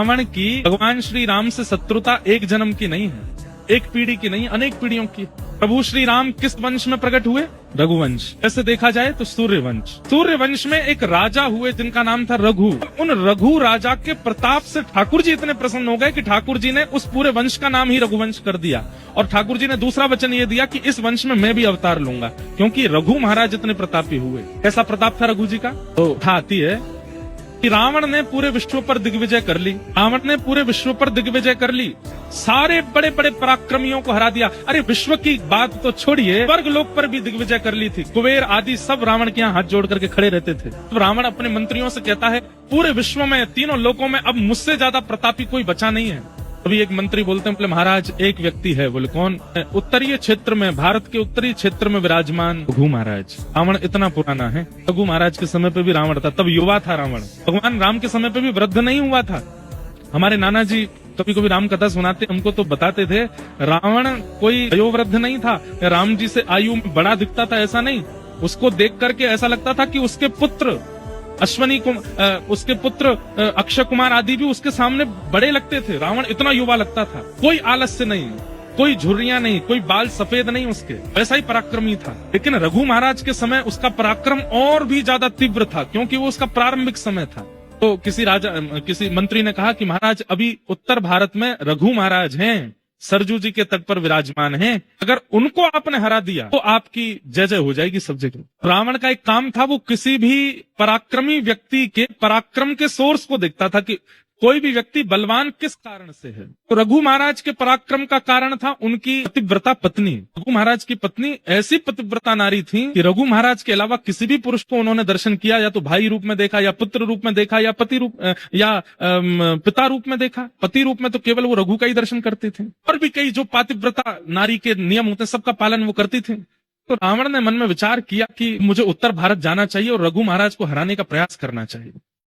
रावण की भगवान श्री राम से शत्रुता एक जन्म की नहीं है, एक पीढ़ी की नहीं, अनेक पीढ़ियों की। प्रभु श्री राम किस वंश में प्रकट हुए? रघुवंश। ऐसे देखा जाए तो सूर्यवंश। सूर्यवंश में एक राजा हुए जिनका नाम था रघु। उन रघु राजा के प्रताप से ठाकुर जी इतने प्रसन्न हो गए कि ठाकुर जी ने उस पूरे वंश का नाम ही रघुवंश कर दिया। और ठाकुर जी ने दूसरा वचन ये दिया कि इस वंश में मैं भी अवतार लूंगा, क्योंकि रघु महाराज इतने प्रतापी हुए। ऐसा प्रताप था रघु जी का। तो आती है कि रावण ने पूरे विश्व पर दिग्विजय कर ली। रावण ने पूरे विश्व पर दिग्विजय कर ली, सारे बड़े बड़े पराक्रमियों को हरा दिया। अरे विश्व की बात तो छोड़िए, स्वर्ग लोक पर भी दिग्विजय कर ली थी। कुबेर आदि सब रावण के यहाँ हाथ जोड़ करके खड़े रहते थे। तो रावण अपने मंत्रियों से कहता है, पूरे विश्व में, तीनों लोकों में अब मुझसे ज्यादा प्रतापी कोई बचा नहीं है। अभी एक मंत्री बोलते हैं, बोले महाराज एक व्यक्ति है। बोले कौन? उत्तरीय क्षेत्र में, भारत के उत्तरी क्षेत्र में विराजमान रघु महाराज। रावण इतना पुराना है, रघु महाराज के समय पे भी रावण था, तब युवा था रावण। भगवान राम के समय पे भी वृद्ध नहीं हुआ था। हमारे नाना जी कभी कभी राम कथा सुनाते, हमको तो बताते थे रावण कोई वयोवृद्ध नहीं था, राम जी से आयु में बड़ा दिखता था ऐसा नहीं। उसको देख करके ऐसा लगता था कि उसके पुत्र अश्वनी उसके पुत्र अक्षय कुमार आदि भी उसके सामने बड़े लगते थे। रावण इतना युवा लगता था, कोई आलस्य नहीं, कोई झुर्रियां नहीं, कोई बाल सफेद नहीं उसके, वैसा ही पराक्रमी था। लेकिन रघु महाराज के समय उसका पराक्रम और भी ज्यादा तीव्र था, क्योंकि वो उसका प्रारंभिक समय था। तो किसी मंत्री ने कहा कि महाराज अभी उत्तर भारत में रघु महाराज हैं, सरजू जी के तट पर विराजमान हैं, अगर उनको आपने हरा दिया तो आपकी जय जय हो जाएगी सब जगह। रावण का एक काम था, वो किसी भी पराक्रमी व्यक्ति के पराक्रम के सोर्स को देखता था कि कोई भी व्यक्ति बलवान किस कारण से है। तो रघु महाराज के पराक्रम का कारण था उनकी पतिव्रता पत्नी। रघु महाराज की पत्नी ऐसी पतिव्रता नारी थी कि रघु महाराज के अलावा किसी भी पुरुष को उन्होंने दर्शन किया, या तो भाई रूप में देखा, या पुत्र रूप में देखा, या पति रूप या पिता रूप में देखा। पति रूप में तो केवल वो रघु का ही दर्शन करते थे। और भी कई जो पतिव्रता नारी के नियम होते सबका पालन वो करती थी। तो रावण ने मन में विचार किया कि मुझे उत्तर भारत जाना चाहिए और रघु महाराज को हराने का प्रयास करना चाहिए।